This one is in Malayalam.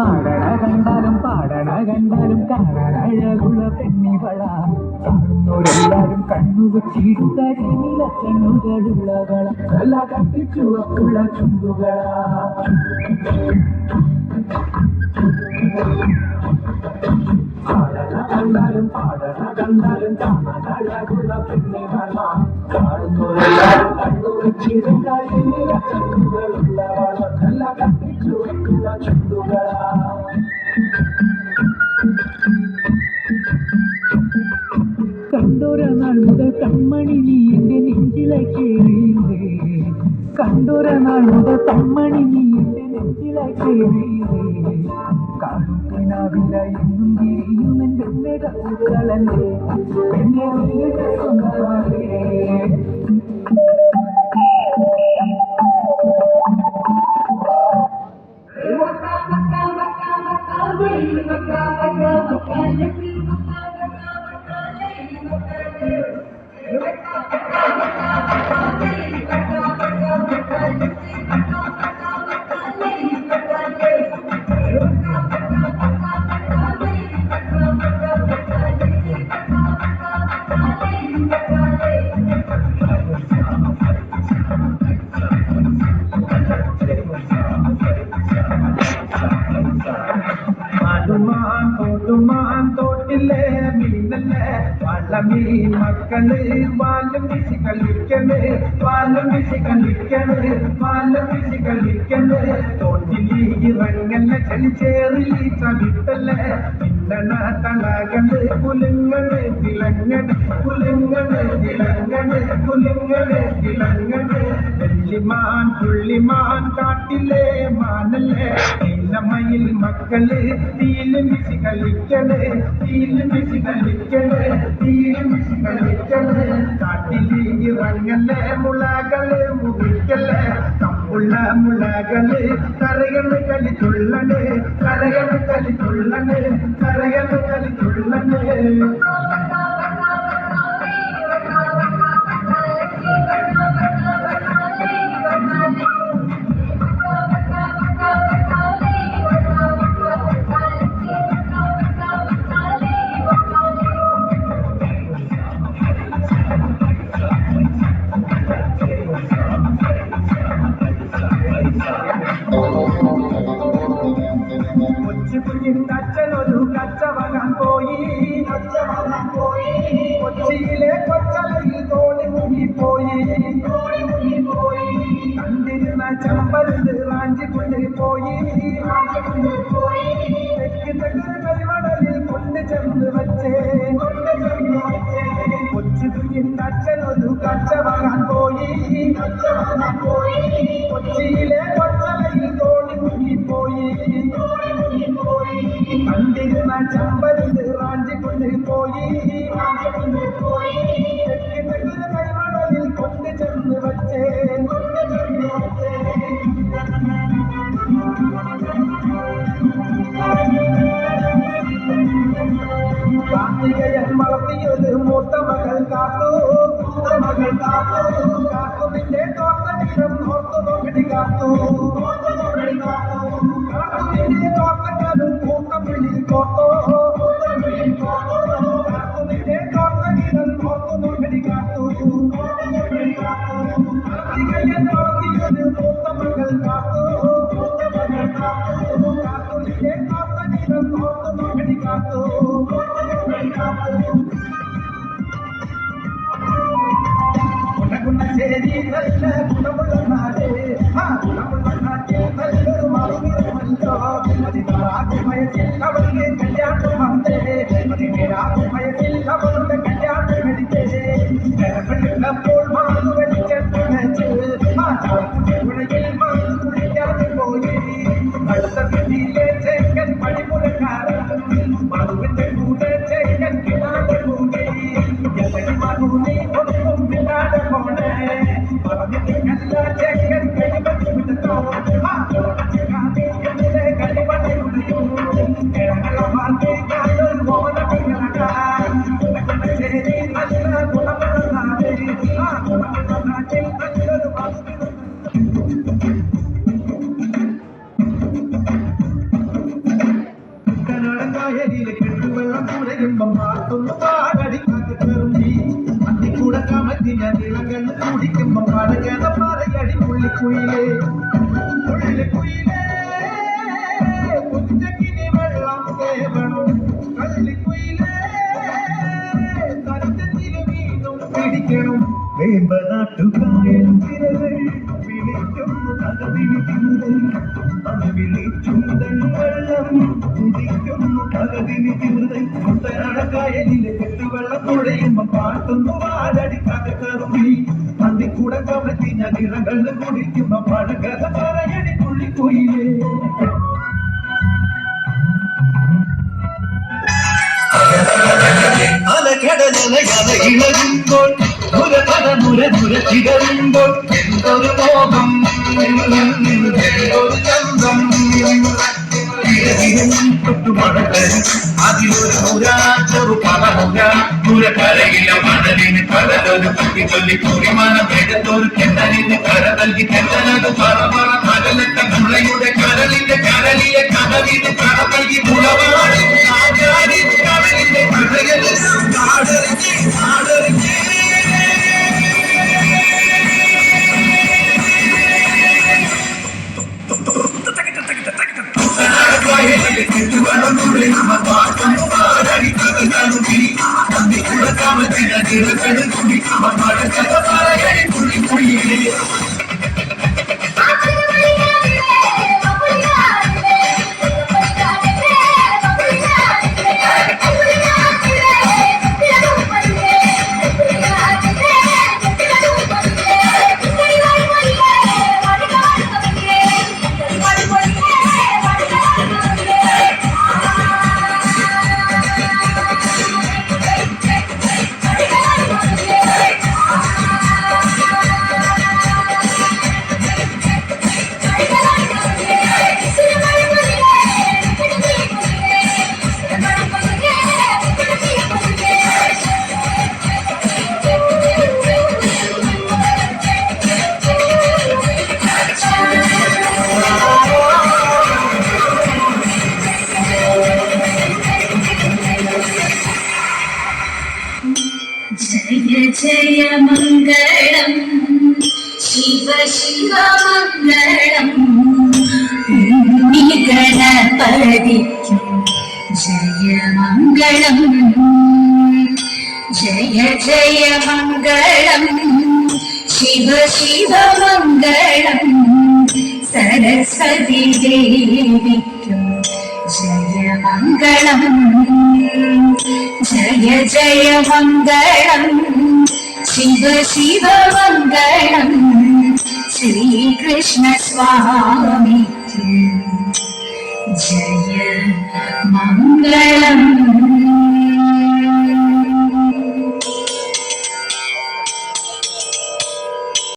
ആടണ കണ്ടാലും പാടണ കണ്ടാലും കാണാൻ അഴകുള്ള പെണ്ണിവള കാണുന്നവരെല്ലാരും കണ്ണുവച്ചിടുത്ത നീല കണ്ണുകളുള്ളവള നല്ല കത്തിച്ചുവപ്പുള്ള ചുണ്ടുകളാ കണ്ടാലും പാടണ കണ്ടാലും കാണാൻ അഴകുള്ള പെണ്ണിവള കാണുന്നവരെല്ലാരും കണ്ണുവച്ചിടുത്ത നീല കണ്ണുകളുള്ളവള നല്ല കത്തിച്ചുവപ്പുള്ള ചുണ്ടുകളാ കണ്ടോര നാൾ മുതൽ കൺമണി നീ എന്റെ നെഞ്ചിലെ കേറിയില്ലേ കണ്ടോര നാൾ മുതൽ കൺമണി നീ എന്റെ നെഞ്ചിലെ കേറിയില്ലേ കാണുന്നതിനാവില്ല എന്നും തിരിയും എന്റെ മേഘപ്പൂക്കളല്ലേ എന്നെ സ്വന്തമാകേ തോട്ടിലെ മീനല്ലേ വള്ളമീൻ മക്കള് വാലും വീശി കളിക്കണ് വാലും വീശി കളിക്കണ് വാലും വീശി കളിക്കണ് തോട്ടിലി ഇറങ്ങല്ല ചളിച്ചേറി ചവിട്ടല്ലേ പിന്നണ തളകള് കുലുങ്ങണ് തിളങ്ങണ് കുലുങ്ങണ് തിളങ്ങണ് കുലുങ്ങണ് തിളങ്ങണ് വെള്ളിമാൻ പുള്ളിമാൻ കാട്ടിലെ മാനല്ലേ മയിൽ മക്കള് തീലും വീശി കളിക്കണ് തീലും വീശി കളിക്കണ് തീലും വീശി കളിക്കണ് കാട്ടില് ഇറങ്ങല്ലേ മുളകള് മുറിക്കല്ലേ കമ്പുള്ള മുളകള് കരകള് കളി തുള്ളണ് കരകള് കളി തുള്ളണ് കരകള് കളി തുള്ളണ് അച്ഛനൊരു കച്ചവടം പോയി കൊച്ചിയിലെ കൊച്ചലയിൽ തോണി മുങ്ങിപ്പോയി കണ്ടിരുന്ന ചമ്പരുത് റാഞ്ചിക്കൊണ്ട് പോയി തെക്ക് കരിമണലിൽ കൊണ്ട് ചെന്ന് വച്ചേ കൊച്ചു കുഞ്ഞിന്റെ അച്ഛനൊരു കച്ചവടം പോയി കൊച്ചിയിലെ കൊച്ചലയിൽ തോണി മുങ്ങിപ്പോയി കണ്ടിരുന്ന ചമ്പരുത് റാഞ്ചിക്കൊണ്ട് പോയി തെക്ക് കരിമണലിൽ കൊണ്ട് ചെന്ന് വച്ചേ കാർത്തികയൻ വളർത്തിയത് മൂത്ത മകൾ കാത്തു കാത്തുവിന്റെ തോട്ടം ഓർത്തു നോക്കടി കാത്തു കാത്തുവിന്റെ തോട്ടക്കാരും കൂട്ടം വിളി കോട്ടോ കാത്തുവിന്റെ തോട്ടം ഓർത്തു നോക്കടി കാത്തു കാർത്തികയൻ വളർത്തിയത് മൂത്ത മകൾ കാത്തു കാത്തുവിന്റെ തോട്ടം ഓർത്തു നോക്കടി കാത്തു ഗുണശേരി നല്ല ഗുണമുള്ള നാട് ആ ഗുണമുള്ള നാട്ടിൽ നല്ലൊരു മറുകിറമല്ലോ വയസ്സിൽ അവളുടെ കല്യാണം വന്നേ 17 വയസ്സിൽ അവളുടെ കല്യാണം കഴിച്ചേ കിടന്നപ്പോൾ മാറു വലിച്ചു ആ ചാക്കുഴയിൽ മാറു കുളിക്കാതെ പോയി അടുത്ത വീട്ടിലെ ചേക്കൻ പണിമുടക്കാരൻ മറുവിന്റെ കൂടെ ചേക്കൻ കിടാതെ പോയി മറുപടി ഒന്നും പിന്നാടെ പോണേ പറഞ്ഞിട്ട് കല്ല ചേക്കൻ കഴിവച്ചു വിടുന്നു ആ കളിവടയുള്ളൂ കായലിലെ കെട്ടുവെള്ളം കുരയുമ്പം പാട്ടുന്നു പാടടിക്കാറ്റ് കയറുമ്പി അന്തിക്കൂടെ കമത്തി ഞാൻ ഇളങ്കണ്ണ് കുടിക്കുമ്പം പടകേത പറയടി പുള്ളിക്കുയിലേ പുള്ളിക്കുയിലേ ഉച്ചക്കിനി വെള്ളം കേവണം കള്ളിക്കുയിലേ തരത്തില് വീണ്ടും പിടിക്കണം വേമ്പനാട്ടുകായൽ തിരകൾ വിളിക്കുന്നു തകവിളി തിരുതൽ അണവിളി ചുണ്ടൻ വെള്ളം കുടിക്കുന്നു തകവിളി തിരുതൽ കുട്ടനാടക്കായലിലെ കെട്ടുവെള്ളം തുഴയുമ്പം പാട്ടുന്നു വാടടിക്കാതെ കറുമ്പി അന്തിക്കൂടെ കമത്തി ഞാൻ ഇളകളിൽ കുടിക്കുമ്പോ പഴകഥ പറയടി പുള്ളിക്കുയിലേ അലകടലയല ഇളകുമ്പോൾ നുര ചിതറുമ്പോൾ എന്തൊരു മോഹം എന്തൊരു ചന്തം തൊട്ടുമഴക്കരി അതിലൊരു മുരാച്ചൊരു പലമുര മുരക്കരയില മണലിന് കടലൊരു കുട്ടി ചൊല്ലി കുറിമാനം എടുത്തൊരു കെണ്ടലിന് കര നൽകി കെണ്ടലത് പറമറ കടലട്ട മുളയുടെ കടലിന്റെ കടലിലെ കടലിന് കട നൽകി മുളവാട് കടലിന്റെ കടലിൽ കാടറിഞ്ഞ് കാടറിഞ്ഞ് जय मंगलम शिव शिव मंगलम गणपतिक्कु जय मंगलम जय जय मंगलम शिव शिव मंगलम सरस्वती देविक्कु जय मंगलम जय जय मंगलम शिव शिव मंगलम श्री कृष्ण स्वामी जय मंगलम।